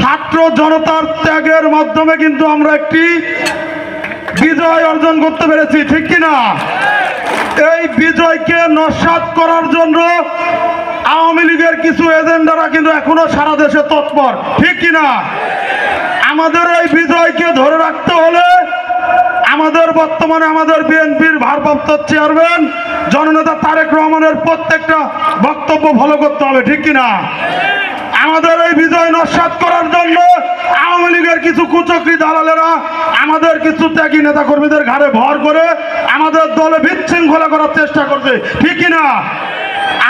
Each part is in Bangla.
ছাত্র জনতার ত্যাগের মাধ্যমে কিন্তু আমরা একটি বিজয় অর্জন করতে পেরেছি, ঠিক কিনা? এই বিজয়কে নস্যাৎ করার জন্য আওয়ামী লীগের কিছু এজেন্ডারা কিন্তু এখনো সারা দেশে তৎপর, ঠিক কিনা? আমাদের এই বিজয়কে ধরে রাখতে হলে আমাদের বর্তমানে আমাদের বিএনপির ভারপ্রাপ্ত চেয়ারম্যান জননেতা তারেক রহমানের প্রত্যেকটা বক্তব্য ফলো করতে হবে, ঠিক কিনা? আমাদের এই বিজয় নস্যাৎ করার জন্য আওয়ামী লীগের কিছু কুচক্রী দালালেরা আমাদের কিছু ত্যাগী নেতা কর্মীদের ঘাড়ে ভর করে আমাদের দলে বিশৃঙ্খলা করার চেষ্টা করছে, ঠিক কিনা?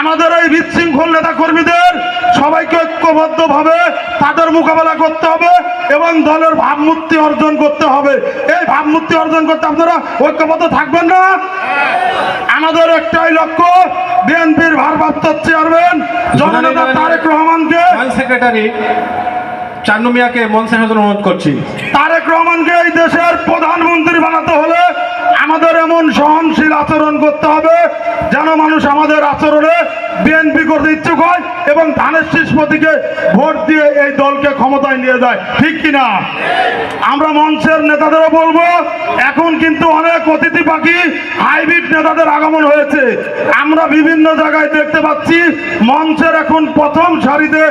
আমাদের এই বিশৃঙ্খল নেতা কর্মীদের সবাইকে ঐক্যবদ্ধভাবে তাদের মোকাবেলা করতে হবে এবং দলের ভাবমূর্তি অর্জন করতে হবে। এই ভাবমূর্তি অর্জন করতে আপনারা ঐক্যবদ্ধ থাকবেন না? আমাদের একটাই লক্ষ্য, বিএনপির ভারপ্রাপ্ত চেয়ারম্যান জননেতা তারেক রহমানকে, সেক্রেটারি চান্নু মিয়াকে মঞ্চে আসার অনুরোধ করছি। তারেক রহমানকে এই দেশের প্রধানমন্ত্রী বানাতে হলে আমাদের এমন সহনশীল আচরণ করতে হবে যেন মানুষ আমাদের আচরণে বিএনপি করতে ইচ্ছুক হয় এবং ধানের শীষ প্রতীকে ভোট দিয়ে এই দলকে ক্ষমতায় নিয়ে যায়, ঠিক কিনা? আমরা মঞ্চের নেতাদেরও বলবো, এখন কিন্তু অনেক অতিথি পাখি হাইব্রিড নেতাদের আগমন হয়েছে। আমরা বিভিন্ন জায়গায় দেখতে পাচ্ছি মঞ্চের এখন প্রথম সারিতে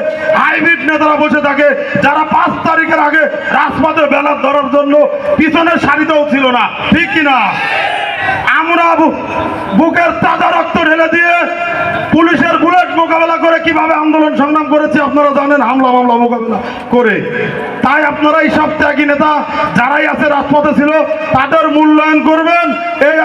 হাইব্রিড নেতারা বসে থাকে, যারা 5 তারিখের আগে রাজপথে ব্যানার ধরার জন্য পিছনের সারিতেও ছিল না, ঠিক কিনা? আমরা বুকের তাজা রক্ত ঢেলে দিয়ে পুলিশের বুলেট মোকাবেলা করে কিভাবে আন্দোলন সংগ্রাম করেছি আপনারা জানেন, হামলা মামলা মোকাবেলা করে। তাই আপনারা এই সব ত্যাগী নেতা যারাই আছে রাজপথে ছিল তাদের মূল্যায়ন করবেন। এই